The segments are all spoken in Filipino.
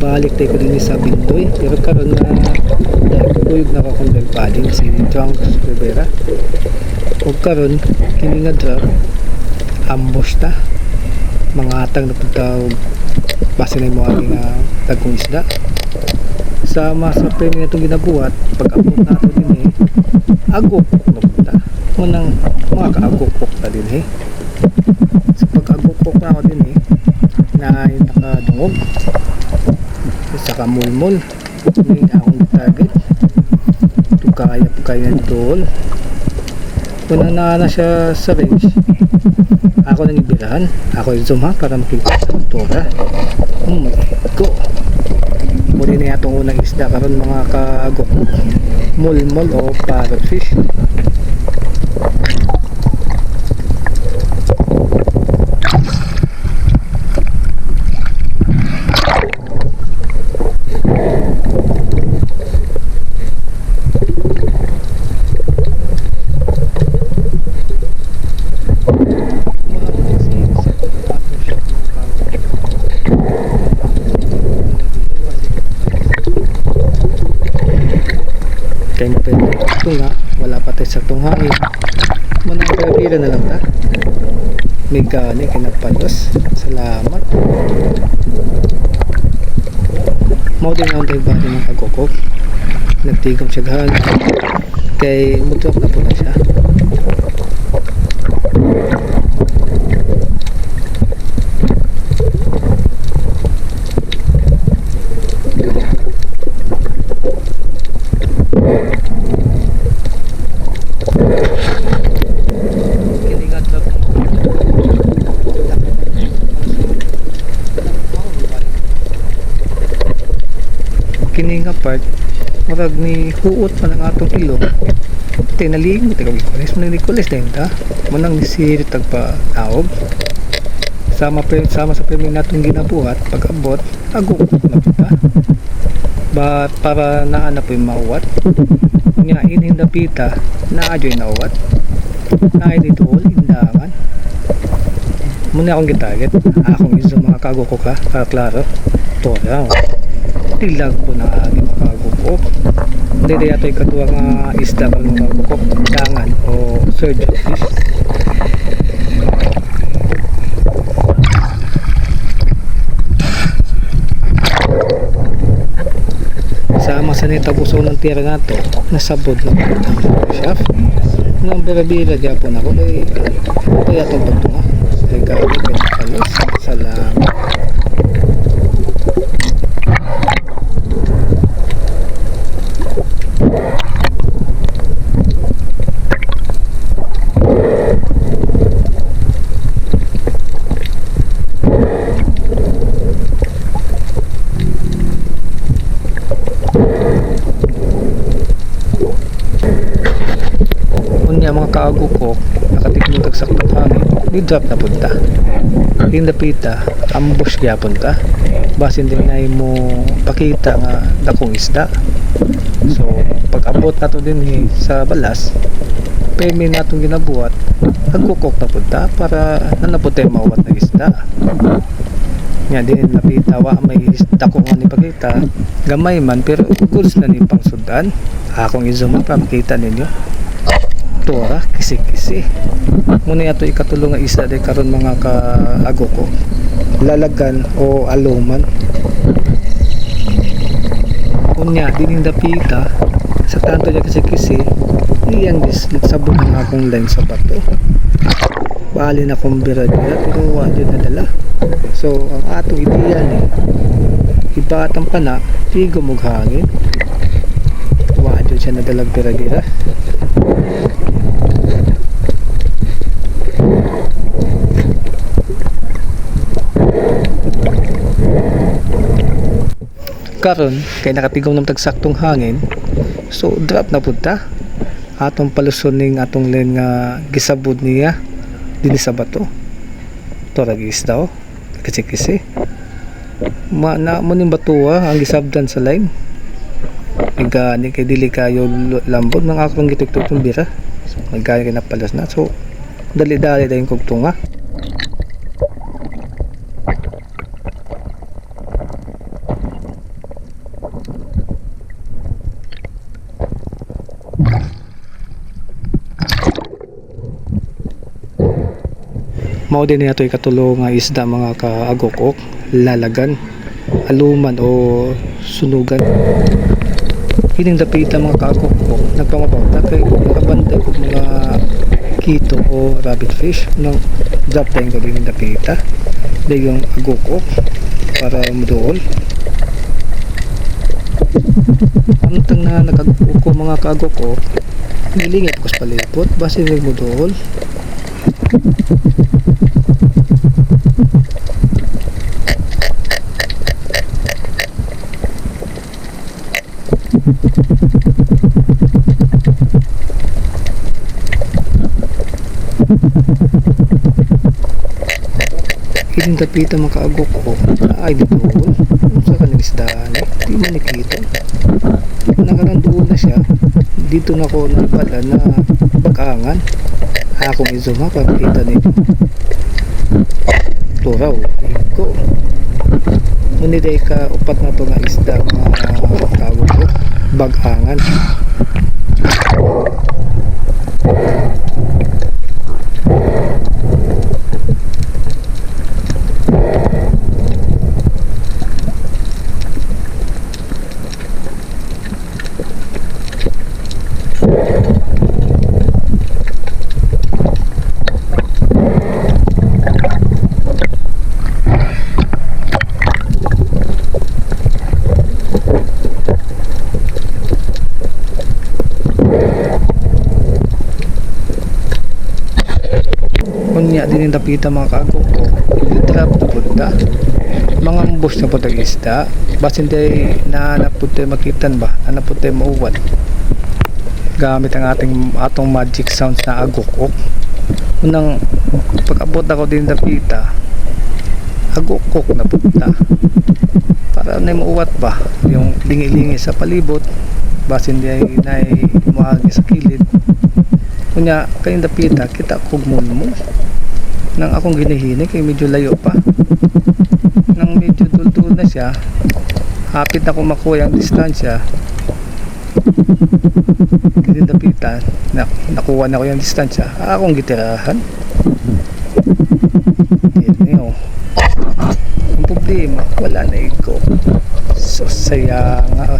balik tayo ko din sa Bindoy, pero karon na kuyog na akong paling si John Rivera. O karon kini nga drop ambush ta mga atang na pagtaw base na mo aking tagkong isda sama sa premyo na itong ginabuhat. Pag-abot nato din agok na punta munang mga kaagok-ok na din so pag-agok-ok na ako din na nakadungog saka mulmul may akong target ito kaya po kaya dool kung na siya sa range ako nang ibirahan ako yung zoom para makita sa tura go muli na itong unang isda karon mga kaagok mulmul o parrotfish. Kaya mo pwede ito nga wala pa tayo sa itong hangin manang pera na lang ta may gani kinapalos. Salamat mau din ang tayo ba din ng kagokok nagtigam siya gahan kay mutuak na po na siya. Kini nga part murag ni huot pa ng atong ilong tinaling taga Nicolas man ni Nicolas din ta munang nisirit tagpa taog sama sa premyo natong ginabuhat pag-abot agok na ta but para naana po yung mauwat nga inhin dapita na adyoy nauwat na dito all indangan muna akong gitarget akong iso mga kagoko ka para klaro to lang tilag po na aking makagukok hindi na yato yung katuwang isda ka ng makagukok dangan o surge fish sama sa nitabuso ng tira na to nasabod na po ang shaft nang birabira dyan po na ako ay ito yatong pagtunga ay gawin ka na palos. Salamat mga kaagukok nakatikmong tagsaktong hangin ni drop na punta hindi napita ambush kaya punta basin din na mo pakita nga dakong isda so pag abot na to din sa balas pemi na itong ginabuhat agukok na punta para nanaputay mawat na isda nga din napita wa may dakong nga ni pakita gamay man pero goods na ni pang sudan akong izuma para makita ninyo tora kisi-kisi muna yato ikatulong nga isa de karon mga kaagoko lalagan o aluman unya dining dapita sa tanto niya kisi-kisi iyang sabog ng akong line sa bato bali na kong biradya pero wadyo na dala so ang atong ideya iba atang pana tigo mughangin wadyo siya na dalag biradya karon kay nakatigom ng tagsaktong hangin so drop na punta atong paluson ning atong len nga gisabod niya din sa bato to ragis daw kasi na mo ning batuwa ang gisabdan sa line igani kay dili kayo lambot ng akong gituktok ng bira so magkaya kay napalas na so dali-dali dayon kog tunga Mao din nato ikatulong nga isda mga kaagokok, lalagan, aluman o sunugan. Kining dapita mga kaagokok nagpamabawta kay nakabantay ko mga kito o rabbit fish nang drop tayong galing dapita dahil yung agokok para mudool. Antang na nagagokok ko mga kaagokok, nilingit ko sa palipot base may mudool. Kining dapita makaagok ko ay dito sa kaning isdaan di man nakita nakarandoon na siya dito na ko nabala na bakangan akong izuma pagkita ni turaw ko uniday ka upat na to nga isda mga kaagok ko bagangan. Kunya din yung dapita mga kaagok ko i-drop na punta mga ambos na punta isda basin tayo na napunta makitan ba na napunta mauwat gamit ang atong magic sounds na agokok. Unang pag-abot ako din dapita agokok na punta para na mauwat ba yung lingi-lingi sa palibot basin tayo na maagi sa kilid. Kunya kayong dapita kita kugmon mo nang akong ginihini kay medyo layo pa nang medyo dul-dul na siya hapit na ko makuha ang distansya kayong dapita nakuha na ko yung distansya akong gitirahan yun o ang problema wala na iko so saya nga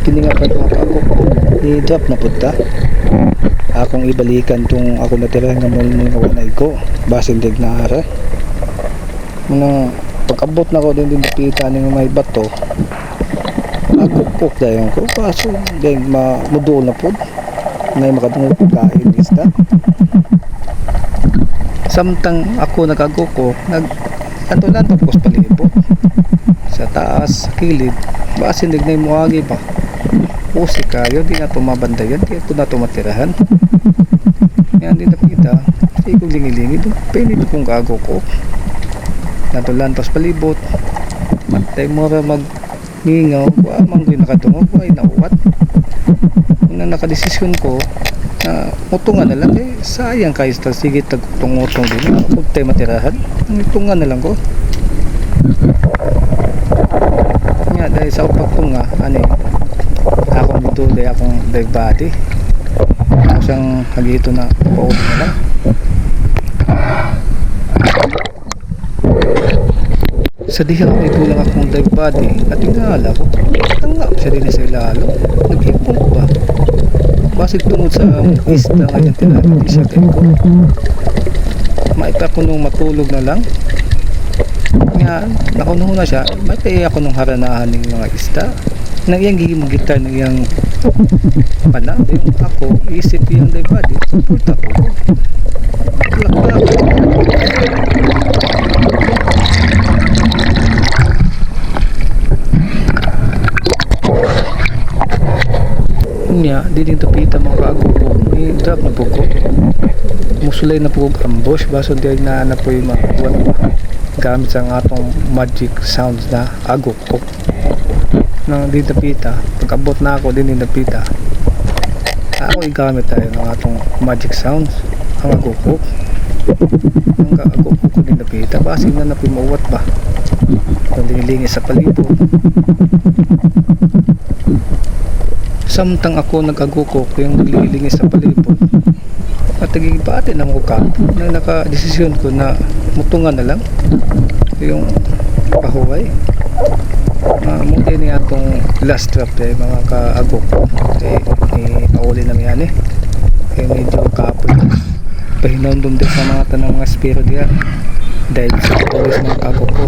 kiningapat mga kaagok i-drop na punta akong ibalikan tong ako natirahan nga muli nga wanay ko basin dig na ara mga pag-abot na ko din dapita ng may bato agokok dayon ko paso dahil mamuduol na po may makatungog kain isda samtang ako nagagokok nag-antulan pa po sa palibot sa taas sa kilid basin dig na yung muagi pa pusi kayo di na tumabandayan di ito na tumatirahan yan din napita di kong lingi-lingi pinito kong gago ko natulan pas palibot matay mo ra magmingaw amang ko'y nakatungog ay nauwat nang nakadesisyon ko na utungan na lang sayang kayo sige tagutong-utong din huwag tayo matirahan ang utungan na lang ko nga dahil sa pagtunga akong dituloy akong dive body ako siyang hagito na paulit na lang sa diha may tulang akong dive body at tingala ko tangap siya din sa ilalo nag-ipong ko ba basig tungod sa isda ngayon tinatid siya kayo ko maipa ko nung matulog na lang nga nakunuho na siya maipa ako nung haranahan ng mga isda nang iyang gigimong gitar ng iyang pana yung ako isip yung dive body support ako tulak-tulak niya din yung tapita mga kaagok ko i-drop na po ko musulay na po ko ambush baso dahil na po yung makuha gamit sa atong magic sounds na agok ko ng din tapita pag-abot na ako din yung tapita ako igamit tayo ng atong magic sounds ang agok ko ang kaagok ko din napita basin na napimawat ba kung dinilingis sa palibot. Samtang ako nag-agukok yung naglilingis sa palibot at naging pati na mo ka na naka-desisyon ko na mutungan na lang yung pahuway. Muna ni atong last trap mga kaagok pauli na yan kaya medyo kapoy pahinondom din sa mga tanong mga spiro diya dahil sa oras mga kaagok ko.